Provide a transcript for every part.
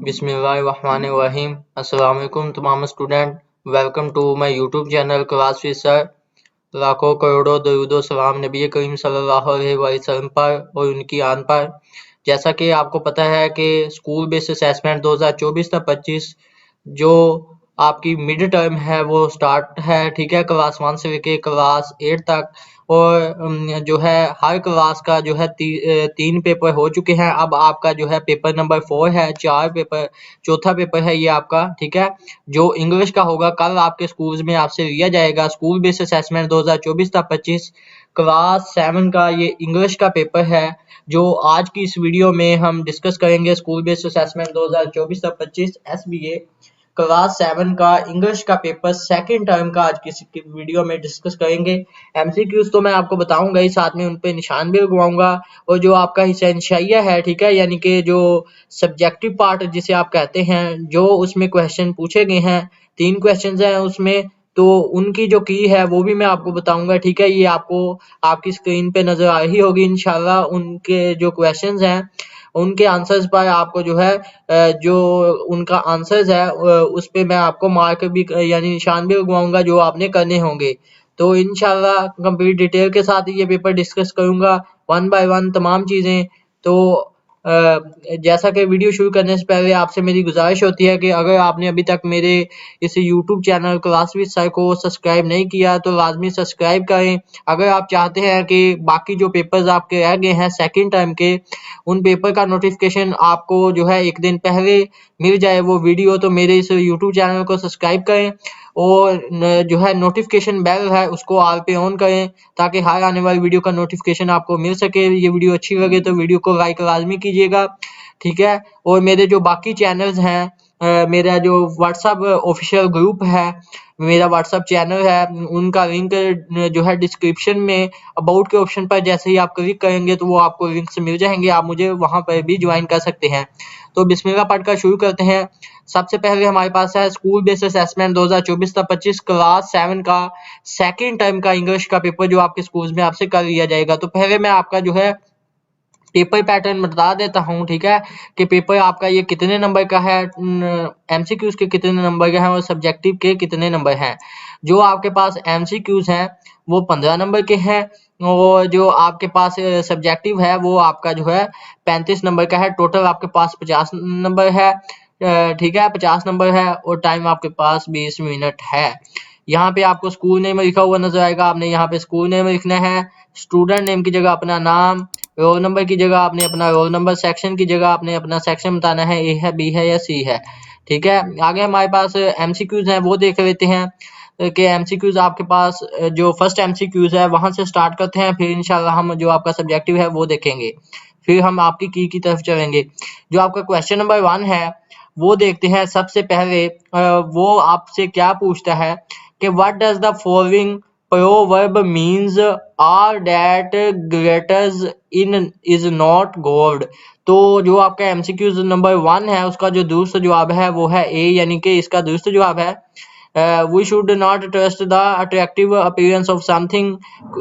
बिस्मिल्लाहिर्रहमानिर्रहीम। अस्सलाम वालेकुम तमाम student, welcome to my YouTube channel class with sir. लाखों करोड़ों दरूदो सलाम नबी करीम सल्लल्लाहु अलैहि वसल्लम पर और उनकी आन पर। जैसा कि आपको पता है कि स्कूल बेस्ड असेसमेंट 2024-25 जो आपकी मिड टर्म है वो स्टार्ट है, ठीक है, क्लास 1 से लेके क्लास 8 तक। और जो है हर क्लास का जो है 3 पेपर हो चुके हैं। अब आपका जो है पेपर नंबर 4 है, 4 पेपर, चौथा पेपर है ये आपका, ठीक है, जो इंग्लिश का होगा। कल आपके स्कूल्स में आपसे लिया जाएगा स्कूल बेस्ड असेसमेंट 2024-25 क्लास 7 का ये इंग्लिश का पेपर है, जो आज की इस वीडियो में हम डिस्कस करेंगे। School based assessment 2024-25 SBA class 7 का इंग्लिश का पेपर सेकंड टर्म का आज की वीडियो में डिस्कस करेंगे। एमसीक्यूज तो मैं आपको बताऊंगा ही, साथ में उन पे निशान भी लगवाऊंगा। और जो आपका हिस्सा है, ठीक है, यानी कि जो सब्जेक्टिव पार्ट जिसे आप कहते हैं, जो उसमें क्वेश्चन पूछे गए हैं, 3 क्वेश्चंस हैं उसमें, तो उनकी जो की है वो भी मैं आपको बताऊंगा, ठीक है। ये आपको आपकी स्क्रीन पे नजर आ रही होगी इंशाल्लाह। उनके जो क्वेश्चंस हैं उनके आंसर्स पर आपको जो है जो उनका आंसर्स है उस पे मैं आपको मार्क भी यानी निशान भी लगवाऊंगा जो आपने करने होंगे। तो इंशाल्लाह कंप्लीट डिटेल के साथ ये पेपर डिस्कस करूंगा, वन बाय वन तमाम चीजें। तो जैसा कि वीडियो शुरू करने से पहले आपसे मेरी गुजारिश होती है कि अगर आपने अभी तक मेरे इस YouTube channel class with sir को सब्सक्राइब नहीं किया तो लाजमी सब्सक्राइब करें। अगर आप चाहते हैं कि बाकी जो पेपर्स आपके रह गए हैं सेकंड टर्म के, उन पेपर का नोटिफिकेशन आपको जो है एक दिन पहले मिल जाए वो वीडियो, तो मेरे इस यूट्यूब चैनल को सब्सक्राइब करें और जो है नोटिफिकेशन बेल है उसको ऑल पे ऑन करें, ताकि हर आने वाली वीडियो का नोटिफिकेशन आपको मिल सके। ये वीडियो अच्छी लगे तो वीडियो को लाइक लाजमी कीजिएगा, ठीक है। और मेरे जो बाकी चैनल्स हैं, मेरा जो व्हाट्सएप ऑफिशियल ग्रुप है, मेरा व्हाट्सएप चैनल है, उनका लिंक जो है डिस्क्रिप्शन में अबाउट के ऑप्शन पर जैसे ही आप क्लिक करेंगे तो वो आपको लिंक्स मिल जाएंगे, आप मुझे वहां पर भी ज्वाइन कर सकते हैं। तो बिस्मिल्लाह पढ़कर शुरू करते हैं। सबसे पहले हमारे पास है स्कूल बेस्ड असेसमेंट 2024-25 क्लास 7 का सेकंड टर्म का इंग्लिश का पेपर, जो आपके स्कूल्स में आपसे कर लिया जाएगा। तो पहले मैं आपका जो है पेपर पैटर्न बता देता हूँ, ठीक है, कि पेपर आपका ये कितने नंबर का है, एमसीक्यूज के कितने नंबर के हैं और सब्जेक्टिव के कितने नंबर हैं। जो आपके पास एमसीक्यूज हैं वो 15 नंबर के हैं, और जो आपके पास सब्जेक्टिव है वो आपका जो है 35 नंबर का है। टोटल आपके पास 50 नंबर है, ठीक है, 50 नंबर है, और टाइम आपके पास 20 मिनट है। यहाँ पे आपको स्कूल नेम लिखा हुआ नजर आएगा, आपने यहाँ पे स्कूल नेम लिखना है। स्टूडेंट नेम की जगह अपना नाम, रोल नंबर की जगह आपने अपना रोल नंबर, सेक्शन की जगह आपने अपना सेक्शन बताना है, ए है, बी है या सी है, ठीक है। आगे हमारे पास एमसीक्यूज हैं, वो देख लेते हैं कि एमसीक्यूज आपके पास जो फर्स्ट एमसीक्यूज है वहां से स्टार्ट करते हैं, फिर इंशाल्लाह हम जो आपका सब्जेक्टिव है वो देखेंगे, फिर हम आपकी की तरफ चलेंगे। जो आपका क्वेश्चन नंबर 1 है वो देखते हैं। सबसे पहले वो आपसे क्या पूछता है कि what does the following proverb means are that glitters in is not gold। तो जो आपका एमसीक्यूज नंबर 1 है उसका जो दुरुस्त जवाब है वो है ए, यानी कि इसका दुरुस्त जवाब है we should not trust the attractive appearance of something.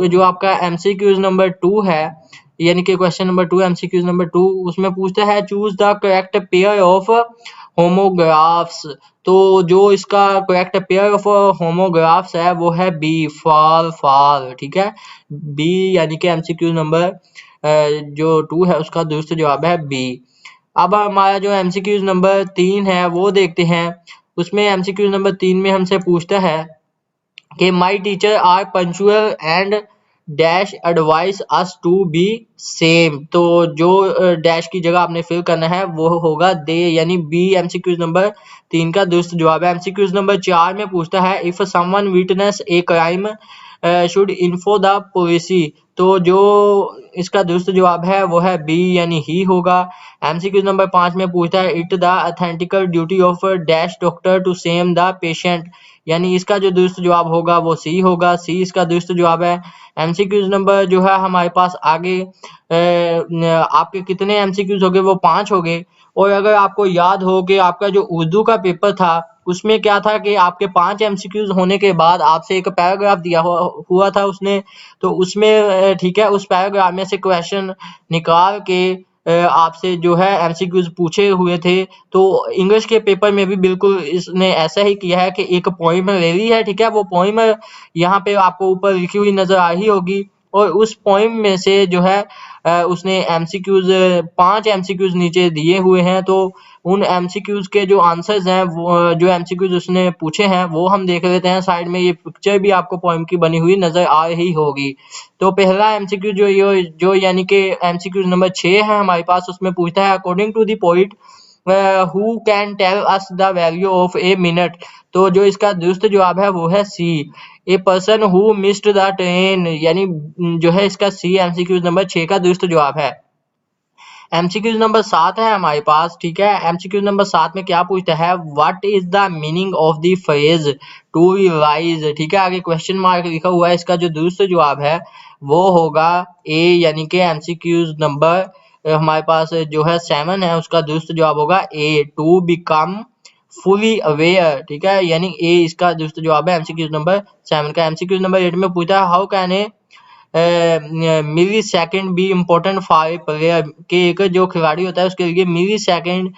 जो आपका एमसीक्यूज नंबर 2 है, यानी कि क्वेश्चन नंबर 2 एमसीक्यूज नंबर 2, उसमें पूछता है choose the correct pair of homographs. तो जो इसका करेक्ट पेयर ऑफ होमोग्राफ्स है वो है बी, फाल फाल, ठीक है, बी, यानी कि एमसीक्यू नंबर जो 2 है उसका दुरुस्त जवाब है बी। अब हमारा जो एमसीक्यू नंबर 3 है वो देखते हैं। उसमें एमसीक्यू नंबर 3 में हमसे पूछता है कि my teacher are punctual and dash advise us to be same. तो जो डैश की जगह आपने फिल करना है वो होगा दे, यानी बी एमसीक्यूज नंबर 3 का दुरुस्त जवाब है। एमसीक्यूज नंबर 4 में पूछता है if someone witness a crime should info the police. तो जो इसका दुरुस्त जवाब है वो है बी, यानी ही होगा। एमसीक्यूज नंबर 5 में पूछता है it the authentical duty of dash doctor to same the patient, यानी इसका जो दुरुस्त जवाब होगा वो सी होगा, सी इसका दुरुस्त जवाब है। एमसीक्यूज नंबर जो है हमारे पास आगे आपके कितने एमसीक्यूज हो गए, वो 5 हो गए। और अगर आपको याद हो कि आपका जो उर्दू का पेपर था उसमें क्या था कि आपके 5 एमसीक्यूज होने के बाद आपसे एक पैराग्राफ दिया हुआ था उसने, तो उसमें ठीक है, उस पैराग्राफ में से क्वेश्चन निकाल के आपसे जो है एमसीक्यूज पूछे हुए थे, तो इंग्लिश के पेपर में भी बिल्कुल इसने ऐसा ही किया है कि एक पोइम ले ली है, ठीक है। वो पोइम यहाँ पे आपको ऊपर लिखी हुई नजर आ ही होगी, और उस पोइम में से जो है उसने एमसीक्यूज 5 एमसीक्यूज नीचे दिए हुए हैं। तो उन एमसीक्यूज के जो आंसर्स हैं, वो जो एमसीक्यूज उसने पूछे हैं वो हम देख लेते हैं। साइड में ये पिक्चर भी आपको पोइम की बनी हुई नजर आ रही होगी। तो पहला एमसीक्यू जो यानी कि एमसीक्यू नंबर 6 है हमारे पास, उसमें पूछता है according to the poet who can tell us the value of a minute. तो जो इसका दुरुस्त जवाब है वो है C, a person who missed the train, यानी जो है इसका सी एमसीक्यू नंबर 6 का दुरुस्त जवाब है। एमसीक्यू नंबर 7 है हमारे पास, ठीक है। एमसीक्यू नंबर 7 में क्या पूछता है, what is the meaning of the phrase to revise, ठीक है। आगे क्वेश्चन मार्क लिखा हुआ है, इसका जो दूसरा जवाब है वो होगा ए, यानी कि एमसीक्यू नंबर हमारे पास जो है 7 है, उसका दूसरा जवाब होगा ए, टू बिकम फुली अवेयर, ठीक है। यानी ए इसका दूसरा जवाब है एमसीक्यू नंबर 7 का। एमसीक्यू नंबर 8 में पूछता है how can a millisecond be important for player, के एक जो खिलाड़ी होता है उसके लिए मिली सेकंड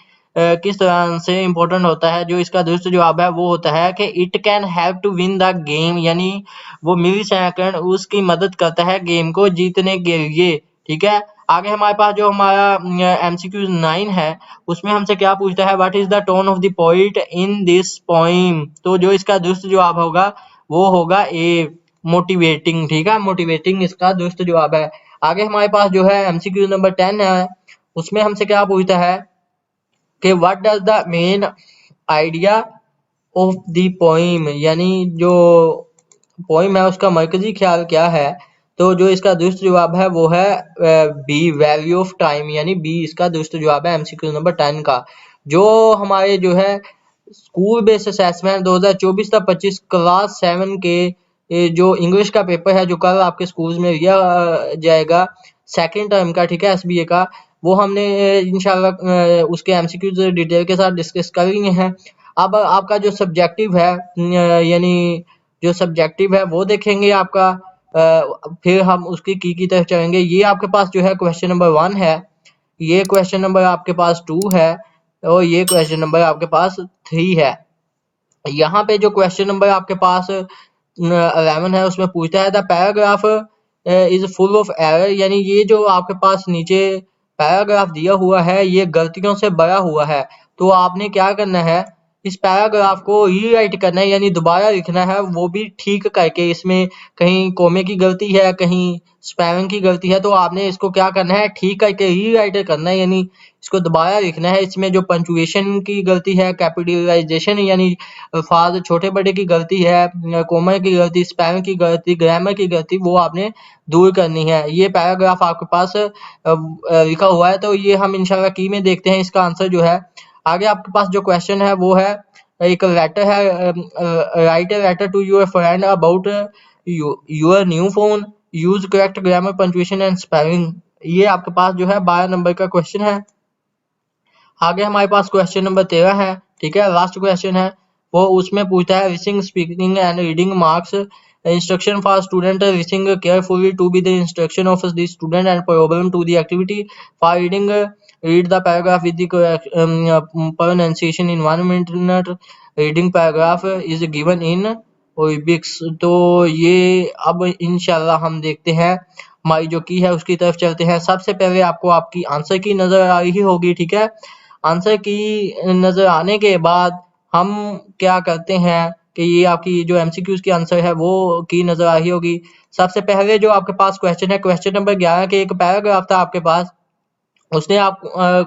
किस तरह से इम्पोर्टेंट होता है। जो इसका दूसरा जवाब है वो होता है कि it can help to win the game, यानी वो मिली सेकंड उसकी मदद करता है गेम को जीतने के लिए, ठीक है। आगे हमारे पास जो हमारा एमसीक्यू 9 है, उसमें हमसे क्या पूछता है, what is the tone of the poet in this poem. तो जो इसका दूसरा जवाब होगा वो होगा ए, मोटिवेटिंग, ठीक है। मोटिवेटिंग इसका दुरुस्त जवाब है। आगे हमारे पास जो है एमसीक्यू नंबर 10 है, उसमें हमसे क्या पूछता है कि what does the main idea of the poem, यानी जो पोइम है उसका मरकजी ख्याल क्या है। तो जो इसका दुरुस्त जवाब है वो है बी, वैल्यू ऑफ टाइम, यानी बी इसका दुरुस्त जवाब है एमसीक्यू नंबर 10 का। जो हमारे जो है स्कूल बेस्ड असेसमेंट 2024 से 25 क्लास 7 के जो इंग्लिश का पेपर है, जो कल आपके स्कूल में लिया जाएगा सेकंड टर्म का, ठीक है, एसबीए का, वो हमने इंशाल्लाह उसके एमसीक्यूज डिटेल के साथ डिस्कस कर लिए हैं। अब आपका जो सब्जेक्टिव है, यानी जो सब्जेक्टिव है वो देखेंगे आपका, फिर हम उसकी की तरफ चलेंगे। ये आपके पास जो है क्वेश्चन नंबर 1 है, ये क्वेश्चन नंबर आपके पास 2 है, और ये क्वेश्चन नंबर आपके पास 3 है। यहाँ पे जो क्वेश्चन नंबर आपके पास 11 है, उसमें पूछता है the paragraph is full of error, यानी ये जो आपके पास नीचे पैराग्राफ दिया हुआ है ये गलतियों से भरा हुआ है। तो आपने क्या करना है, इस पैराग्राफ को रीराइट करना है, यानी दोबारा लिखना है, वो भी ठीक करके। इसमें कहीं कोमे की गलती है, कहीं स्पेलिंग की गलती है, तो आपने इसको क्या करना है, ठीक करके रीराइट करना है, यानी इसको दोबारा लिखना है। इसमें जो पंचुएशन की गलती है, कैपिटलाइजेशन यानी अल्फाज छोटे बड़े की गलती है, कोमा की गलती, स्पेलिंग की गलती, ग्रामर की गलती, वो आपने दूर करनी है। ये पैराग्राफ आपके पास लिखा हुआ है, तो ये हम इंशाल्लाह की में देखते हैं इसका आंसर जो है। आगे आपके पास जो क्वेश्चन है वो है, एक लेटर है, write a letter to your friend about your new phone, use correct grammar punctuation and spelling. ये आपके पास जो है 12 नंबर का क्वेश्चन है। आगे हमारे पास क्वेश्चन नंबर 13 है, ठीक है, लास्ट क्वेश्चन है। वो उसमें पूछता है listening, speaking and reading marks, instruction for student listening carefully to be the instruction of the student and problem to the activity for reading, read the paragraph with the pronunciation in 1 minute, reading paragraph is given in Oibix। तो ये अब इंशाल्लाह हम देखते हैं, हमारी जो की है उसकी तरफ चलते हैं। सबसे पहले आपको आपकी आंसर की नजर आ रही होगी, ठीक है। आंसर की नजर आने के बाद हम क्या करते हैं कि ये आपकी जो एमसीक्यूज की आंसर है वो की नजर आ रही होगी। सबसे पहले जो आपके पास क्वेश्चन है, क्वेश्चन नंबर 11 के एक पैराग्राफ था आपके पास, उसने आप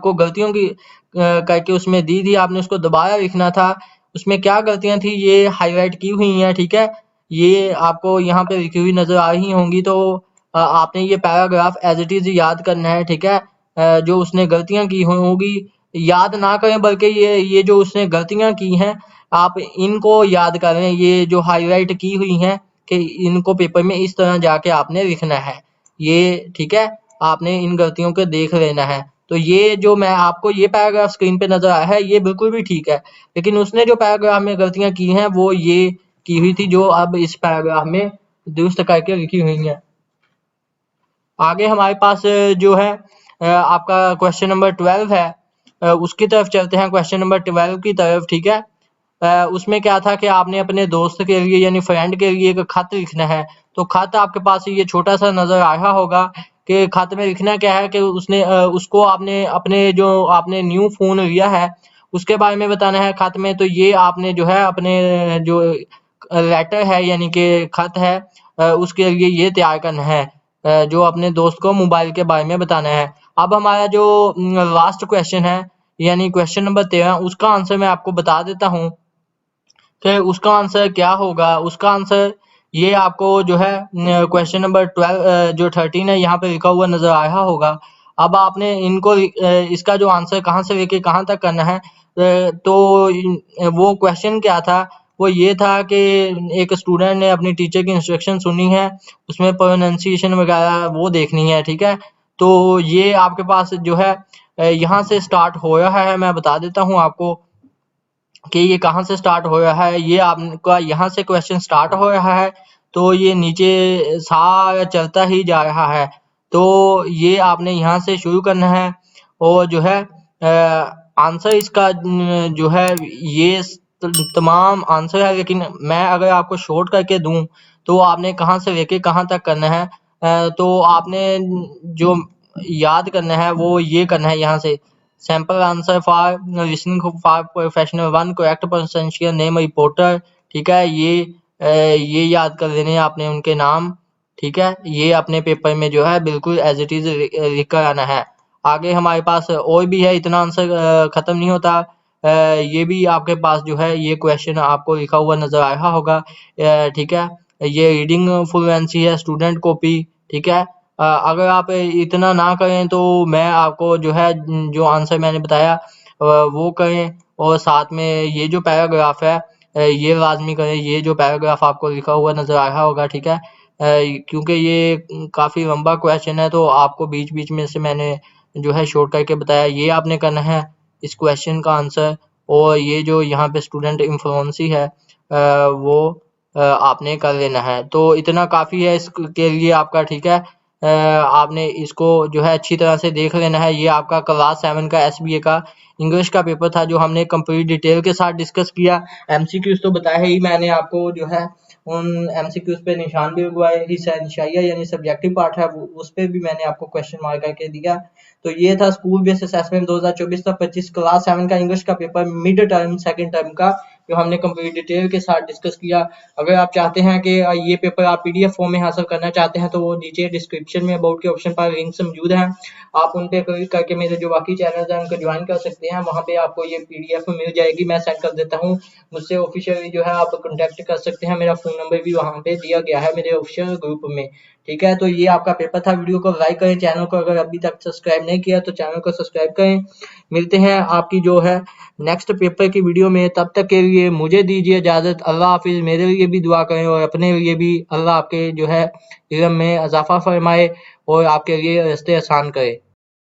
को गलतियों की करके उसमें दी थी, आपने उसको दोबारा लिखना था। उसमें क्या गलतियां थी ये हाईलाइट की हुई हैं, ठीक है, ये आपको यहाँ पे लिखी हुई नजर आ रही होंगी। तो आपने ये पैराग्राफ एज इट इज याद करना है, ठीक है। जो उसने गलतियां की होंगी याद ना करें, बल्कि ये जो उसने गलतियां की हैं आप इनको याद करें, ये जो हाईलाइट की हुई हैं कि इनको पेपर में इस तरह जाके आपने लिखना है, ये ठीक है। आपने इन गलतियों को देख लेना है। तो ये जो मैं आपको ये पैराग्राफ स्क्रीन पे नजर आया है ये बिल्कुल भी ठीक है, लेकिन उसने जो पैराग्राफ में गलतियां की हैं वो ये की हुई थी जो अब इस पैराग्राफ में दुरुस्त करके लिखी हुई हैं। आगे हमारे पास जो है आपका क्वेश्चन नंबर 12 है, उसकी तरफ चलते हैं, क्वेश्चन नंबर 12 की तरफ। ठीक है, उसमें क्या था कि आपने अपने दोस्त के लिए यानी फ्रेंड के लिए एक खत लिखना है। तो खत आपके पास ये छोटा सा नजर आ रहा होगा कि खत में लिखना क्या है कि उसको आपने अपने जो आपने न्यू फोन लिया है उसके बारे में बताना है खत में। तो ये आपने जो है अपने जो लेटर है यानी कि खत है उसके लिए ये तैयार करना है, जो अपने दोस्त को मोबाइल के बारे में बताना है। अब हमारा जो लास्ट क्वेश्चन है यानी क्वेश्चन नंबर 13, उसका आंसर मैं आपको बता देता हूँ कि उसका आंसर क्या होगा। उसका आंसर ये आपको जो है क्वेश्चन नंबर 12 जो 13 है यहाँ पे लिखा हुआ नजर आ रहा होगा। अब आपने इनको इसका जो आंसर कहाँ से लेके कहाँ तक करना है, तो वो क्वेश्चन क्या था, वो ये था कि एक स्टूडेंट ने अपनी टीचर की इंस्ट्रक्शन सुनी है, उसमें प्रोनाउंसिएशन वगैरह वो देखनी है। ठीक है, तो ये आपके पास जो है यहाँ से स्टार्ट हो रहा है। मैं बता देता हूँ आपको कि ये कहाँ से स्टार्ट हो रहा है। ये आपका यहाँ से क्वेश्चन स्टार्ट हो रहा है, तो ये नीचे सारा चलता ही जा रहा है। तो ये आपने यहाँ से शुरू करना है और जो है आंसर इसका जो है ये तमाम आंसर है, लेकिन मैं अगर आपको शॉर्ट करके दूं तो आपने कहाँ से लेके कहाँ तक करना है। तो आपने जो याद करना है वो ये करना है, यहाँ से sample answer for listening for professional 1 correct pronunciation name reporter. ठीक है, ये याद कर लेने हैं आपने उनके नाम। ठीक है, ये अपने पेपर में जो है बिल्कुल एज इट इज लिख कर आना है। आगे हमारे पास और भी है, इतना आंसर खत्म नहीं होता। ये भी आपके पास जो है ये क्वेश्चन आपको लिखा हुआ नजर आ रहा होगा। ठीक है, ये रीडिंग फ्लुएंसी है, स्टूडेंट कॉपी। ठीक है, अगर आप इतना ना करें तो मैं आपको जो है जो आंसर मैंने बताया वो करें, और साथ में ये जो पैराग्राफ है ये लाजमी करें, ये जो पैराग्राफ आपको लिखा हुआ नजर आ रहा होगा। ठीक है, क्योंकि ये काफी लंबा क्वेश्चन है तो आपको बीच बीच में से मैंने जो है शॉर्ट करके बताया, ये आपने करना है इस क्वेश्चन का आंसर। और ये जो यहाँ पे स्टूडेंट इन्फ्लुएंसी है वो आपने कर लेना है। तो इतना काफ़ी है इसके लिए आपका। ठीक है, आपने इसको जो है अच्छी तरह से देख लेना है। ये आपका क्लास 7 का एसबीए का इंग्लिश का पेपर था जो हमने कंप्लीट डिटेल के साथ डिस्कस किया। एमसीक्यूज तो बताया ही मैंने आपको, जो है उन एमसीक्यूज पे निशान भी लगवाए। हिस्सा यानी सब्जेक्टिव पार्ट है उस पे भी मैंने आपको क्वेश्चन मार्क करके दिया। तो ये था स्कूल बेस्ड असेसमेंट 2024-25 क्लास 7 का इंग्लिश का paper mid term second term का, जो हमने कंप्लीट डिटेल के साथ डिस्कस किया। अगर आप चाहते हैं कि ये पेपर आप पीडीएफ फॉर्म में हासिल करना चाहते हैं तो वो नीचे डिस्क्रिप्शन में अबाउट के ऑप्शन पर लिंक्स मौजूद हैं, आप उन पे क्लिक करके मेरे जो बाकी चैनल हैं उनको ज्वाइन कर सकते हैं। वहाँ पे आपको ये पीडीएफ मिल जाएगी, मैं सेंड कर देता हूँ। मुझसे ऑफिशियली जो है आप कॉन्टैक्ट कर सकते हैं, मेरा फ़ोन नंबर भी वहाँ पे दिया गया है मेरे ऑफिशियल ग्रुप में। ठीक है, तो ये आपका पेपर था। वीडियो को लाइक करें, चैनल को अगर अभी तक सब्सक्राइब नहीं किया तो चैनल को सब्सक्राइब करें। मिलते हैं आपकी जो है नेक्स्ट पेपर की वीडियो में, तब तक के लिए मुझे दीजिए इजाज़त। अल्लाह हाफिज़। मेरे लिए भी दुआ करें और अपने लिए भी अल्लाह आपके जो है इल्म में इजाफा फरमाए और आपके लिए रास्ते आसान करे।